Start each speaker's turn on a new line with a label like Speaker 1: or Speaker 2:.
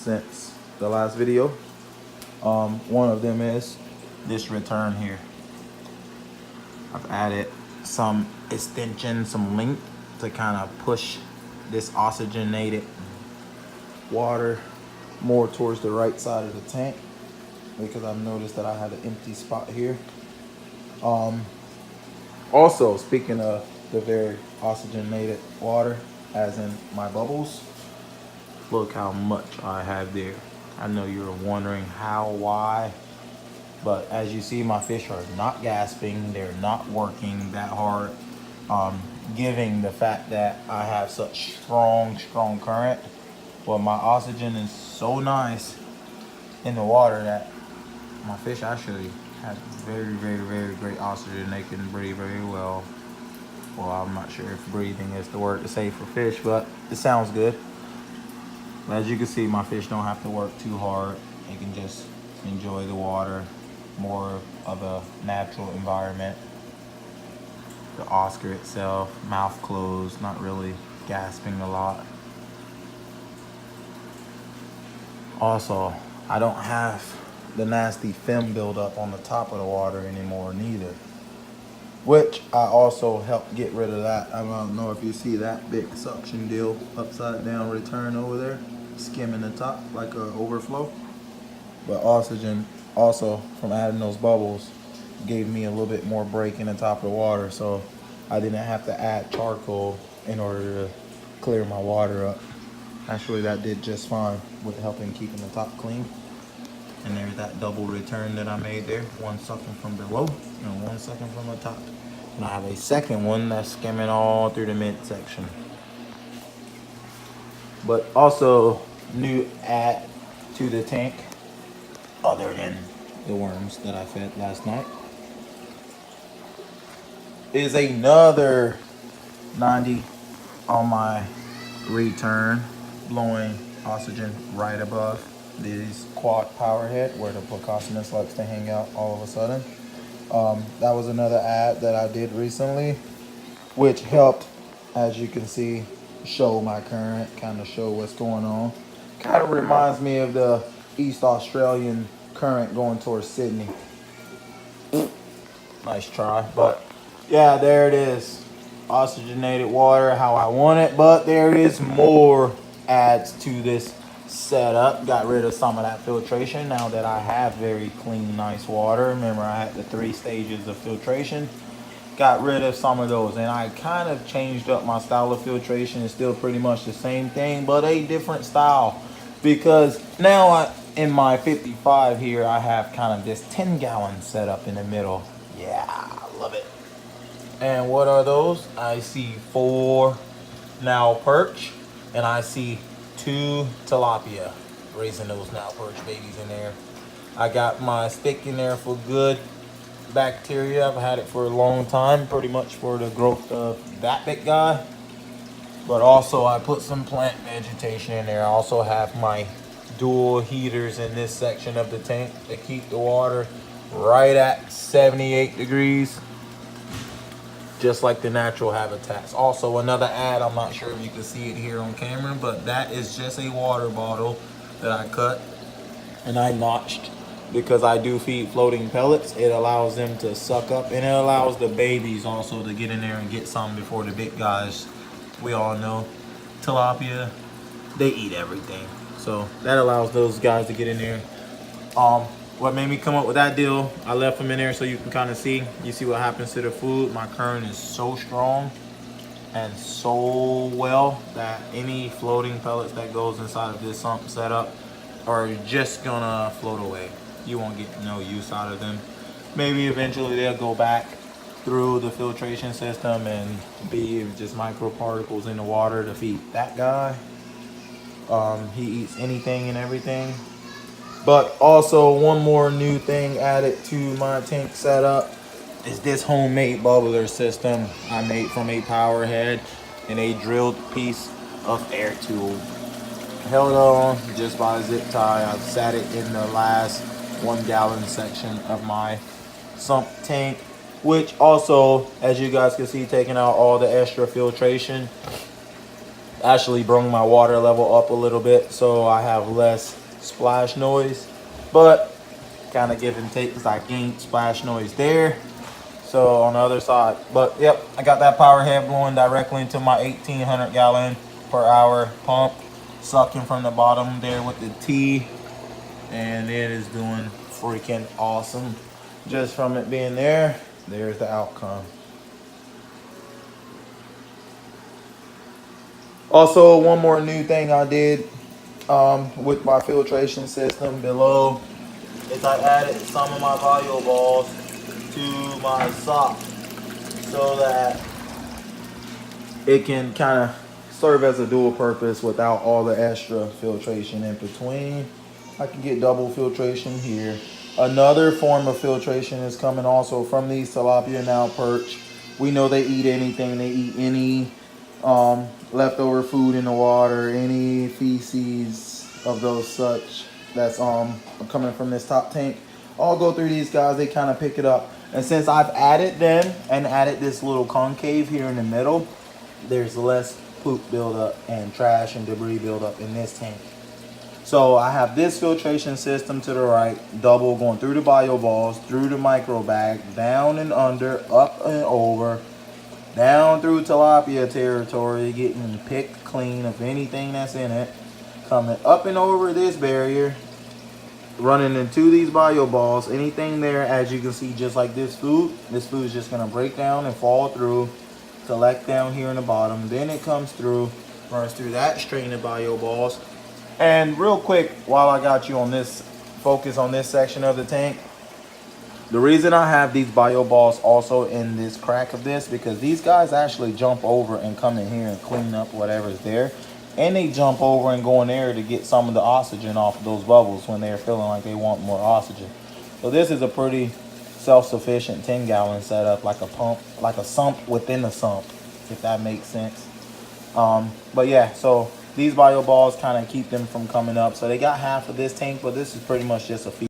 Speaker 1: since the last video. One of them is this return here. I've added some extension, some length to kind of push this oxygenated water more towards the right side of the tank, because I've noticed that I had an empty spot here. Also, speaking of the very oxygenated water, as in my bubbles, look how much I have there. I know you're wondering how, why, but as you see, my fish are not gasping. They're not working that hard, giving the fact that I have such strong current. Well, my oxygen is so nice in the water that my fish actually have very great oxygen. They can breathe very well. Well, I'm not sure if breathing is the word to say for fish, but it sounds good. But as you can see, my fish don't have to work too hard. They can just enjoy the water, more of a natural environment. The Oscar itself, mouth closed, not really gasping a lot. Also, I don't have the nasty film buildup on the top of the water anymore neither, which I also helped get rid of that. I don't know if you see that big suction deal upside down return over there, skimming the top like an overflow. But oxygen also from adding those bubbles gave me a little bit more break in the top of the water, so I didn't have to add charcoal in order to clear my water up. Actually, that did just fine with helping keeping the top clean. And there's that double return that I made there. One sucking from below and one sucking from the top. And I have a second one that's skimming all through the midsection. But also, new add to the tank, other than the worms that I fed last night, is another 90 on my return, blowing oxygen right above these quad power head where the Placostomus likes to hang out all of a sudden. That was another ad that I did recently, which helped, as you can see, show my current, kind of show what's going on. Kind of reminds me of the East Australian current going towards Sydney. Nice try, but yeah, there it is. Oxygenated water, how I want it, but there is more adds to this setup. Got rid of some of that filtration now that I have very clean, nice water. Remember, I had the 3 stages of filtration. Got rid of some of those, and I kind of changed up my style of filtration. It's still pretty much the same thing, but a different style, because now in my 55 here, I have kind of this 10-gallon setup in the middle. Yeah, I love it. And what are those? I see 4 now perch, and I see 2 tilapia, raising those now perch babies in there. I got my stick in there for good bacteria. I've had it for a long time, pretty much for the growth of that big guy. But also I put some plant vegetation in there. I also have my dual heaters in this section of the tank to keep the water right at 78 degrees. Just like the natural habitats. Also another ad, I'm not sure if you can see it here on camera, but that is just a water bottle that I cut and I notched, because I do feed floating pellets. It allows them to suck up, and it allows the babies also to get in there and get some before the big guys. We all know tilapia, they eat everything, so that allows those guys to get in there. What made me come up with that deal, I left them in there so you can kind of see. You see what happens to the food. My current is so strong and so well that any floating pellets that goes inside of this sump setup are just gonna float away. You won't get no use out of them. Maybe eventually they'll go back through the filtration system and be just microparticles in the water to feed that guy. He eats anything and everything. But also, one more new thing added to my tank setup is this homemade bubbler system I made from a power head and a drilled piece of air tube. Held on just by a zip tie. I've sat it in the last 1-gallon section of my sump tank, which also, as you guys can see, taking out all the extra filtration. Actually bring my water level up a little bit so I have less splash noise, but kind of give and take because I gained splash noise there. So on the other side, but yep, I got that power head blowing directly into my 1800 gallon per hour pump, sucking from the bottom there with the T, and it is doing freaking awesome. Just from it being there, there's the outcome. Also, one more new thing I did with my filtration system below is I added some of my bio balls to my sock so that it can kind of serve as a dual purpose without all the extra filtration in between. I can get double filtration here. Another form of filtration is coming also from these tilapia now perch. We know they eat anything. They eat any leftover food in the water, any feces of those such that's coming from this top tank. I'll go through these guys. They kind of pick it up. And since I've added them and added this little concave here in the middle, there's less poop buildup and trash and debris buildup in this tank. So I have this filtration system to the right, double going through the bio balls, through the micro bag, down and under, up and over, down through tilapia territory, getting picked clean of anything that's in it, coming up and over this barrier, running into these bio balls. Anything there, as you can see, just like this food is just gonna break down and fall through, collect down here in the bottom. Then it comes through, runs through that string of bio balls. And real quick, while I got you on this, focus on this section of the tank. The reason I have these bio balls also in this crack of this, because these guys actually jump over and come in here and clean up whatever's there. And they jump over and go in there to get some of the oxygen off of those bubbles when they're feeling like they want more oxygen. So this is a pretty self-sufficient 10-gallon setup, like a pump, like a sump within a sump, if that makes sense. But yeah, so these bio balls kind of keep them from coming up. So they got half of this tank, but this is pretty much just a feed.